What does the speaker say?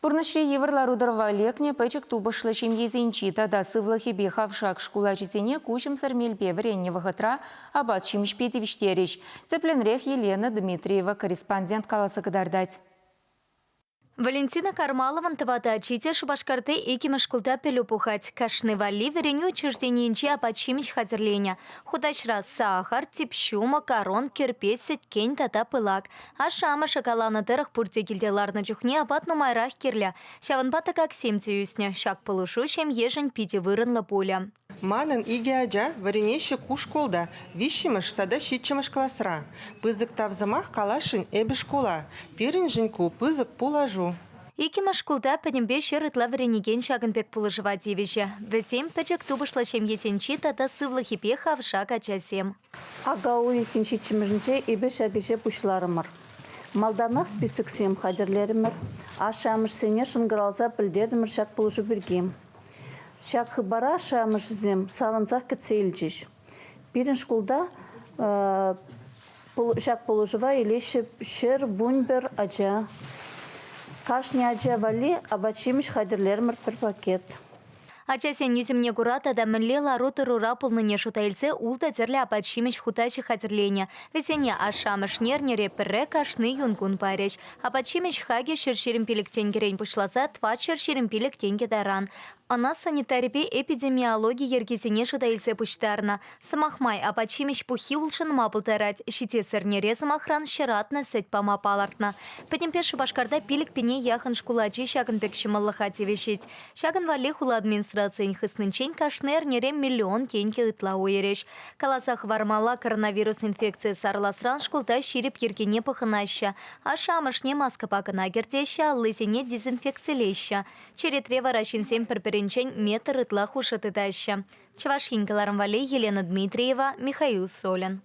Пурнышри еврларудырва лекне печек тубышлы езенчи тада сывлахи бехавшак шкула чесене кучым сармельбе вренне вахатра абат шимшпети виштерич. Цепленрех Елена Дмитриева, корреспондент Каласа Кадардать. Валентина Кармалован тавата ачите Шубашкарты экиме шкулта пелюпухать. Кашны вали вереню учрежденинчи апачимич хатерления. Худачра сахар, типщу, макарон, кирпес, сеткен, тата пылак. А шама шоколана тырах пурте килделар чухне апат нумайрах кирля. Шаванпата как семти юсня. Шак полушу, чем ежень пити вырынла поля. Манын иге аджа варенеще кушколда, вищимыш тада щитчимыш классра. Пызык тавзамах калашин эбе школа, пирин женьку пызык пулажу. Икима шкулда пәдімбе шырытла варенеген шагынпек пулыжыва девиже. Весем пәчек тубышла чем есенчи тата сывлы хипеха в шаг ачасем. Агау екінші чимірінче эбе шагыше пушларымыр. Малданақ список сем хадерлерімір, ашамыш сене шынгыралза пілдерімір шаг пулыжы біргем. Шак хыбара шамыш зем саванзах кецейлчиш. Пирин шкулда шак полужива илеші шер вунбер аджа. Кашни аджа вали абачимиш хадерлермір бір пакет. Ачасен юземне курата да мінле ларуты рура пулныне шутайлсе улта терлі апачимич хутачы хатерления. Весене ашамыш нернере пірре кашны юнгун пареч. Апачимич хаге шершерім пиліктен керен пушласа, тва шершерім пиліктен кедаран. Ана санитарипе эпидемиология ергезене шутайлсе пуштарна. Самахмай апачимич пухи улшын мапылтарать. Шите сырнере самахран шератна сеть пама палартна. Петемпе Шубашкарда пилік пене яхан шкулачи шагын пекшималла хати вешить. Шагын вале хула администрациян хыснынчен кашнер нере миллион теньке ытла уереш. Каласах вармала коронавирус инфекция сарласран шкулта ширип ергене пахынаща. А шамышне маска пакына гертеща, лысене дезинфекциялеща. Черетре варащинсем перперенчен метр ытла хушатытаща. Чавашинкаларым вале Елена Дмитриева, Михаил Солин.